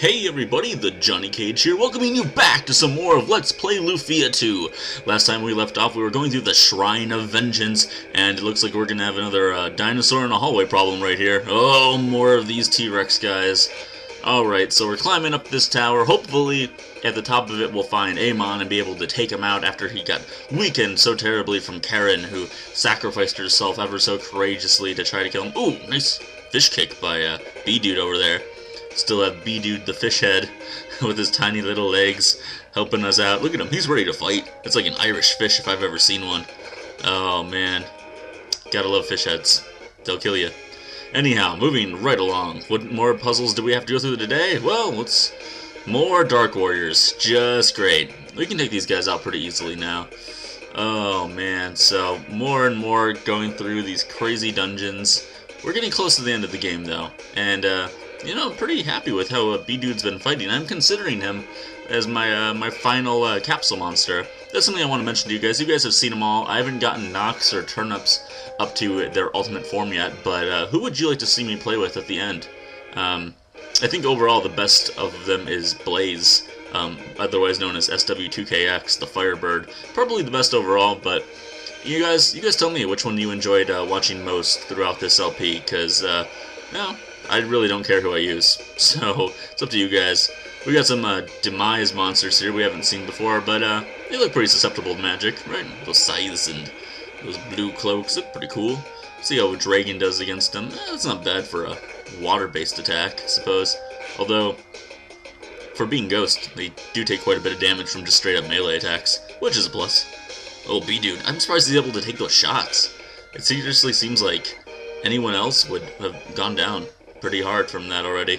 Hey everybody, the Johnny Cage here, welcoming you back to some more of Let's Play Lufia 2. Last time we left off, we were going through the Shrine of Vengeance, and it looks like we're gonna have another dinosaur in a hallway problem right here. Oh, more of these T-Rex guys. Alright, so we're climbing up this tower. Hopefully, at the top of it, we'll find Amon and be able to take him out after he got weakened so terribly from Karen, who sacrificed herself ever so courageously to try to kill him. Ooh, nice fish kick by B-Dude over there. Still have B-Dude the fish head with his tiny little legs helping us out. Look at him, he's ready to fight. It's like an Irish fish if I've ever seen one. Oh man, gotta love fish heads. They'll kill you. Anyhow, moving right along. What more puzzles do we have to go through today? Well, it's more Dark Warriors. Just great. We can take these guys out pretty easily now. Oh man, so more and more going through these crazy dungeons. We're getting close to the end of the game though, and you know, I'm pretty happy with how B-Dude's been fighting. I'm considering him as my my final capsule monster. That's something I want to mention to you guys. You guys have seen them all. I haven't gotten Nox or Turnips up to their ultimate form yet, but who would you like to see me play with at the end? I think overall the best of them is Blaze, otherwise known as SW2KX, the Firebird. Probably the best overall, but you guys tell me which one you enjoyed watching most throughout this LP, because, no, I really don't care who I use, so it's up to you guys. We got some demise monsters here we haven't seen before, but they look pretty susceptible to magic, right? Those scythes and those blue cloaks look pretty cool. See how Dragon does against them. That's not bad for a water-based attack, I suppose. Although, for being Ghost, they do take quite a bit of damage from just straight-up melee attacks, which is a plus. Oh, B-Dude, I'm surprised he's able to take those shots. It seriously seems like anyone else would have gone down pretty hard from that already.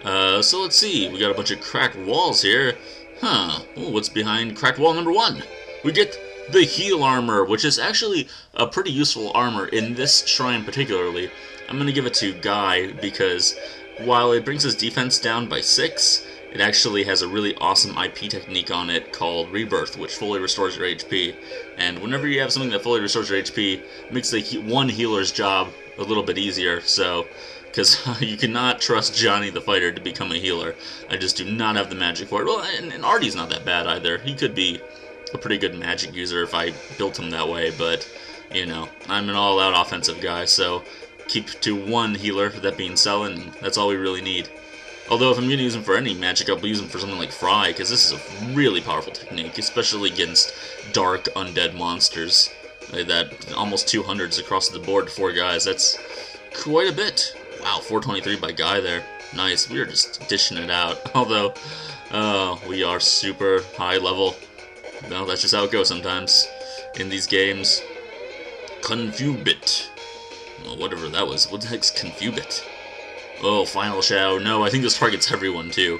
So let's see, we got a bunch of cracked walls here. Huh, ooh, what's behind cracked wall number 1? We get the heal armor, which is actually a pretty useful armor in this shrine particularly. I'm gonna give it to Guy because while it brings his defense down by 6, it actually has a really awesome IP technique on it called Rebirth, which fully restores your HP. And whenever you have something that fully restores your HP, it makes the one healer's job a little bit easier, so because you cannot trust Johnny the Fighter to become a healer. I just do not have the magic for it. Well, and Artie's not that bad either. He could be a pretty good magic user if I built him that way, but, you know, I'm an all-out offensive guy, so keep to one healer, that being Selin, and that's all we really need. Although if I'm going to use him for any magic, I'll use him for something like Fry, because this is a really powerful technique, especially against dark undead monsters. Like that, almost 200s across the board, 4 guys, that's quite a bit. Wow, 423 by Guy there. Nice, we are just dishing it out. Although, we are super high level. Well, that's just how it goes sometimes in these games. Confubit. Well, whatever that was. What the heck's Confubit? Oh, Final Shadow. No, I think this targets everyone, too.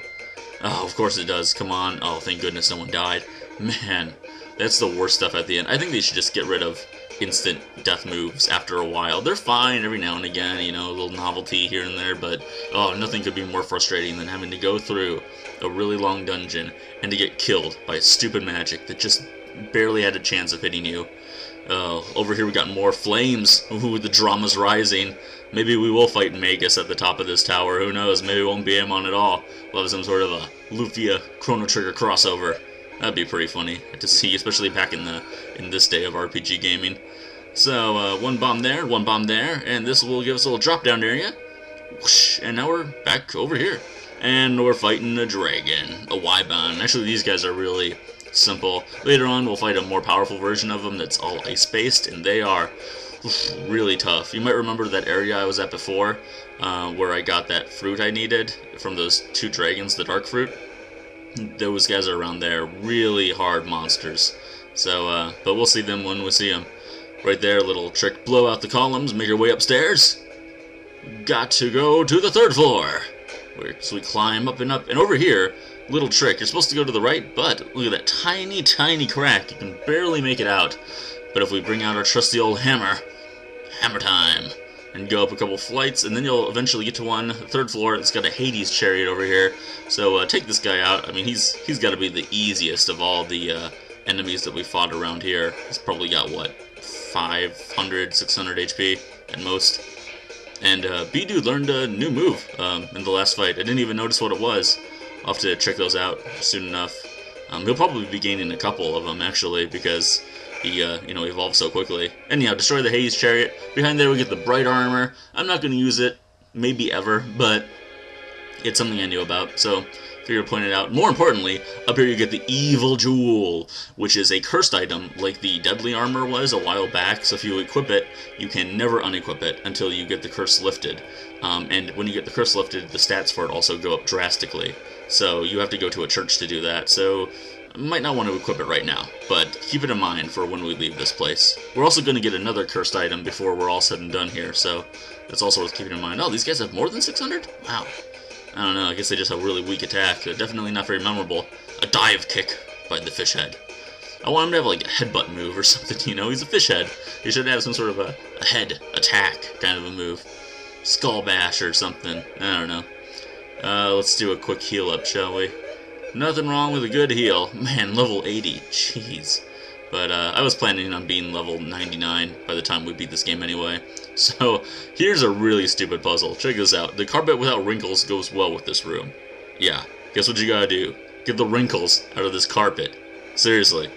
Oh, of course it does. Come on. Oh, thank goodness no one died. Man, that's the worst stuff at the end. I think they should just get rid of instant death moves after a while. They're fine every now and again, you know, a little novelty here and there, but oh, nothing could be more frustrating than having to go through a really long dungeon and to get killed by a stupid magic that just barely had a chance of hitting you. Oh, over here we got more flames. Ooh, the drama's rising. Maybe we will fight Magus at the top of this tower. Who knows? Maybe it won't be Amon at all. We'll have some sort of a Lufia Chrono Trigger crossover. That'd be pretty funny to see, especially back in this day of RPG gaming. So, one bomb there, and this will give us a little drop-down area. Whoosh, and now we're back over here. And we're fighting a dragon, a Wyban. Actually, these guys are really simple. Later on, we'll fight a more powerful version of them that's all ice-based, and they are really tough. You might remember that area I was at before, where I got that fruit I needed from those 2 dragons, the dark fruit. Those guys are around there, really hard monsters. So, but we'll see them when we see them. Right there, little trick, blow out the columns, make your way upstairs. Got to go to the 3rd floor. So we climb up, and over here, little trick, you're supposed to go to the right, but look at that tiny, tiny crack. You can barely make it out. But if we bring out our trusty old hammer time, and go up a couple flights, and then you'll eventually get to one 3rd floor. It's got a Hades chariot over here, so take this guy out. I mean, he's got to be the easiest of all the enemies that we fought around here. He's probably got, what, 500, 600 HP at most. And B-Dude learned a new move in the last fight. I didn't even notice what it was. I'll have to check those out soon enough. He'll probably be gaining a couple of them, actually, because he, evolves so quickly. Anyhow, destroy the Haze Chariot. Behind there we get the Bright Armor. I'm not going to use it, maybe ever, but it's something I knew about, so figured to point it out. More importantly, up here you get the Evil Jewel, which is a cursed item like the Deadly Armor was a while back, so if you equip it, you can never unequip it until you get the curse lifted. And when you get the curse lifted, the stats for it also go up drastically. So you have to go to a church to do that, so I might not want to equip it right now, but keep it in mind for when we leave this place. We're also going to get another cursed item before we're all said and done here, so that's also worth keeping in mind. Oh, these guys have more than 600? Wow. I don't know, I guess they just have really weak attack. They're definitely not very memorable. A dive kick by the fish head. I want him to have like a headbutt move or something, you know? He's a fish head. He should have some sort of a head attack kind of a move. Skull bash or something. I don't know. Let's do a quick heal up, shall we? Nothing wrong with a good heal. Man, level 80. Jeez. But I was planning on being level 99 by the time we beat this game anyway. So, here's a really stupid puzzle. Check this out. The carpet without wrinkles goes well with this room. Yeah, guess what you gotta do? Get the wrinkles out of this carpet. Seriously.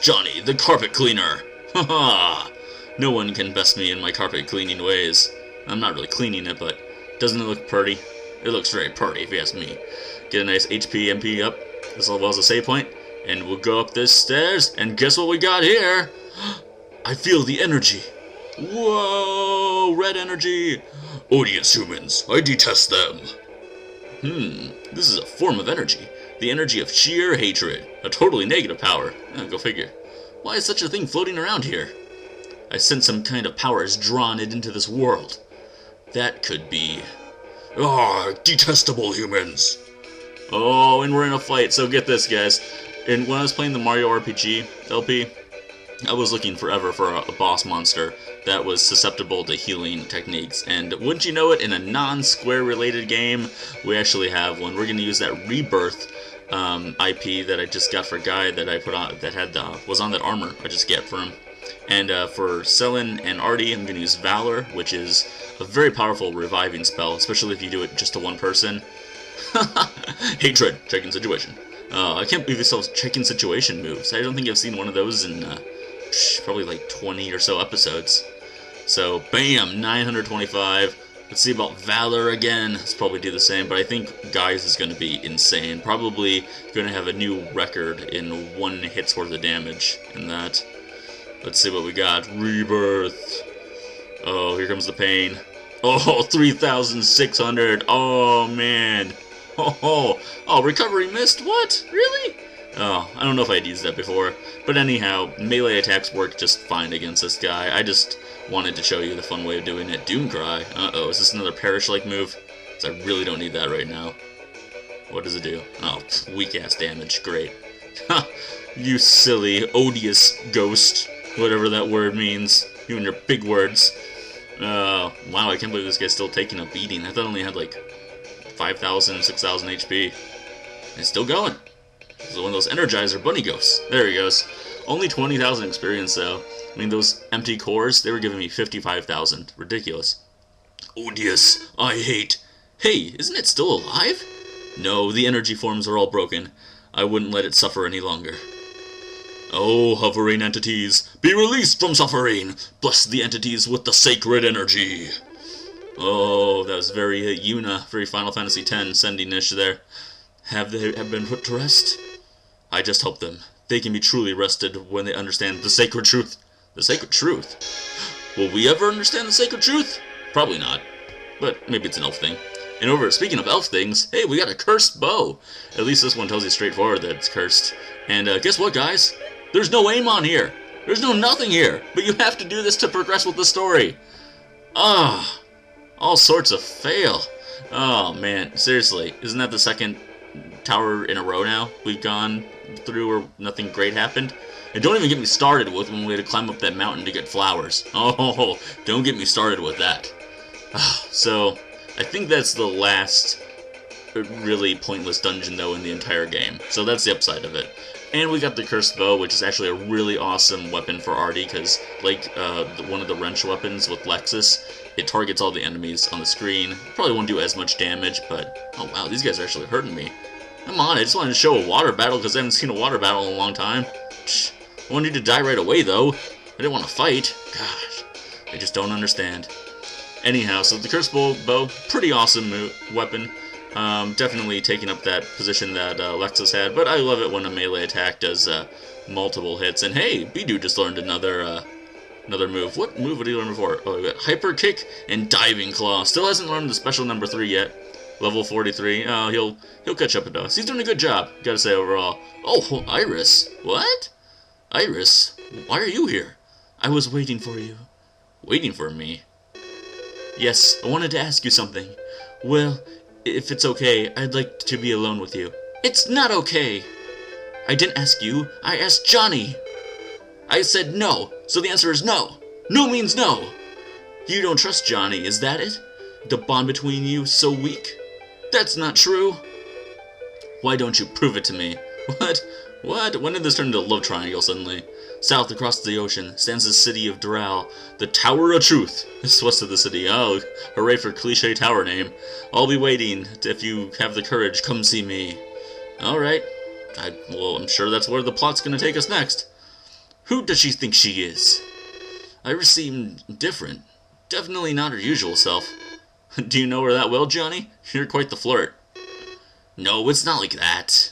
Johnny, the carpet cleaner! Haha! No one can best me in my carpet cleaning ways. I'm not really cleaning it, but doesn't it look pretty? It looks very pretty, if you ask me. Get a nice HP MP up, as well as a save point, and we'll go up this stairs, and guess what we got here? I feel the energy. Whoa, red energy. Odious humans, I detest them. This is a form of energy. The energy of sheer hatred. A totally negative power. Go figure. Why is such a thing floating around here? I sense some kind of power has drawn it into this world. That could be... Ah, detestable humans. Oh, and we're in a fight, so get this, guys. And when I was playing the Mario RPG LP, I was looking forever for a boss monster that was susceptible to healing techniques. And wouldn't you know it, in a non-square related game, we actually have one. We're going to use that Rebirth IP that I just got for Guy that I put on, that had was on that armor I just get for him. And for Selin and Artie, I'm going to use Valor, which is a very powerful reviving spell, especially if you do it just to one person. Hatred, check-in situation. I can't believe they still have check-in situation moves. I don't think I've seen one of those in probably like 20 or so episodes. So, bam, 925. Let's see about Valor again. Let's probably do the same, but I think Guy's is going to be insane. Probably going to have a new record in 1 hit's worth of damage in that. Let's see what we got. Rebirth. Oh, here comes the pain. Oh, 3,600. Oh, man. Oh, recovery missed? What? Really? Oh, I don't know if I'd used that before. But anyhow, melee attacks work just fine against this guy. I just wanted to show you the fun way of doing it. Doomcry. Uh-oh, is this another Perish-like move? Because I really don't need that right now. What does it do? Oh, weak-ass damage. Great. Ha! You silly, odious ghost. Whatever that word means. You and your big words. Wow, I can't believe this guy's still taking a beating. I thought it only had like 5,000, 6,000 HP. It's still going. It's one of those Energizer bunny ghosts. There he goes. Only 20,000 experience though. I mean, those empty cores, they were giving me 55,000. Ridiculous. Odious, I hate. Hey, isn't it still alive? No, the energy forms are all broken. I wouldn't let it suffer any longer. Oh, hovering entities, be released from suffering! Bless the entities with the sacred energy! Oh, that was very Yuna, very Final Fantasy X sending-ish there. Have they been put to rest? I just help them. They can be truly rested when they understand the sacred truth. The sacred truth? Will we ever understand the sacred truth? Probably not. But maybe it's an elf thing. And speaking of elf things, hey, we got a cursed bow. At least this one tells you straightforward that it's cursed. And guess what, guys? There's no aim on here. There's no nothing here. But you have to do this to progress with the story. Ah, all sorts of fail. Oh, man. Seriously, isn't that the second tower in a row now we've gone through where nothing great happened? And don't even get me started with when we had to climb up that mountain to get flowers. Oh, don't get me started with that. So, I think that's the last really pointless dungeon, though, in the entire game. So that's the upside of it. And we got the Cursed Bow, which is actually a really awesome weapon for Artie, because, like one of the wrench weapons with Lexus, it targets all the enemies on the screen. Probably won't do as much damage, but oh wow, these guys are actually hurting me. Come on, I just wanted to show a water battle because I haven't seen a water battle in a long time. Psh, I wanted you to die right away though. I didn't want to fight. Gosh, I just don't understand. Anyhow, so the Cursed Bow, pretty awesome weapon. Definitely taking up that position that Lexus had, but I love it when a melee attack does multiple hits. And hey, Bidoof just learned another move. What move did he learn before? Oh, we got Hyper Kick and Diving Claw. Still hasn't learned the special number 3 yet. Level 43. He'll catch up with us. He's doing a good job, gotta say overall. Oh, Iris. What? Iris, why are you here? I was waiting for you. Waiting for me? Yes, I wanted to ask you something. Well, if it's okay, I'd like to be alone with you. It's not okay! I didn't ask you, I asked Johnny! I said no, so the answer is no! No means no! You don't trust Johnny, is that it? The bond between you so weak? That's not true! Why don't you prove it to me? What? What? When did this turn into a love triangle suddenly? South across the ocean stands the city of Doral, the Tower of Truth. This is west of the city. Oh, hooray for cliche tower name. I'll be waiting. If you have the courage, come see me. Alright. Well, I'm sure that's where the plot's gonna take us next. Who does she think she is? Iris seemed different. Definitely not her usual self. Do you know her that well, Johnny? You're quite the flirt. No, it's not like that.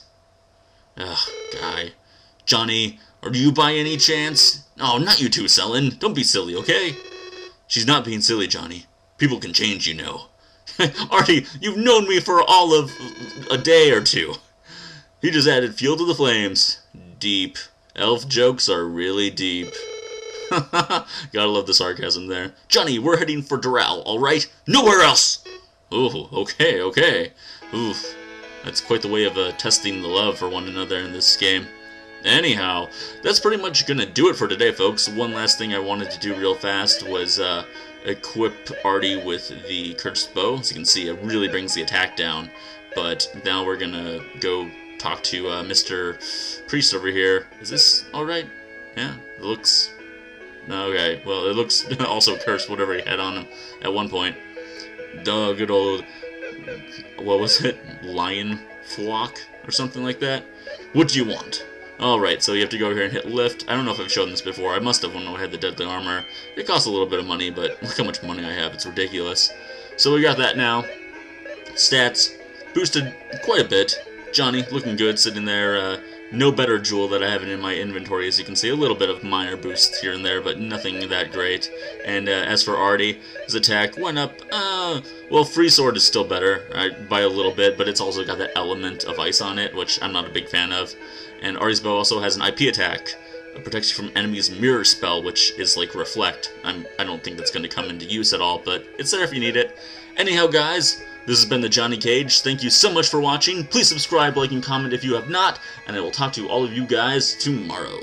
Ugh, guy. Johnny, are you by any chance? Oh, not you too, Selin. Don't be silly, okay? She's not being silly, Johnny. People can change, you know. Artie, you've known me for all of a day or two. He just added fuel to the flames. Deep. Elf jokes are really deep. Gotta love the sarcasm there. Johnny, we're heading for Doral, alright? Nowhere else! Ooh, okay. Oof. That's quite the way of testing the love for one another in this game. Anyhow, that's pretty much gonna do it for today, folks. One last thing I wanted to do real fast was equip Artie with the Cursed Bow. As you can see, it really brings the attack down. But now we're gonna go talk to Mr. Priest over here. Is this alright? Yeah, it looks... Okay, well, it looks also cursed, whatever he had on him at one point. Duh, good old... What was it? Lion Flock? Or something like that? What do you want? Alright, so you have to go here and hit lift. I don't know if I've shown this before. I must have when I had the deadly armor. It costs a little bit of money, but look how much money I have. It's ridiculous. So we got that now. Stats. Boosted quite a bit. Johnny, looking good, sitting there. No better jewel that I have in my inventory, as you can see. A little bit of minor boosts here and there, but nothing that great. And as for Artie, his attack went up. Well, Free Sword is still better, right, by a little bit, but it's also got that element of ice on it, which I'm not a big fan of. And Artie's bow also has an IP attack. It protects you from enemies' mirror spell, which is like Reflect. I don't think that's going to come into use at all, but it's there if you need it. Anyhow, guys, this has been the Johnny Cage. Thank you so much for watching. Please subscribe, like, and comment if you have not, and I will talk to all of you guys tomorrow.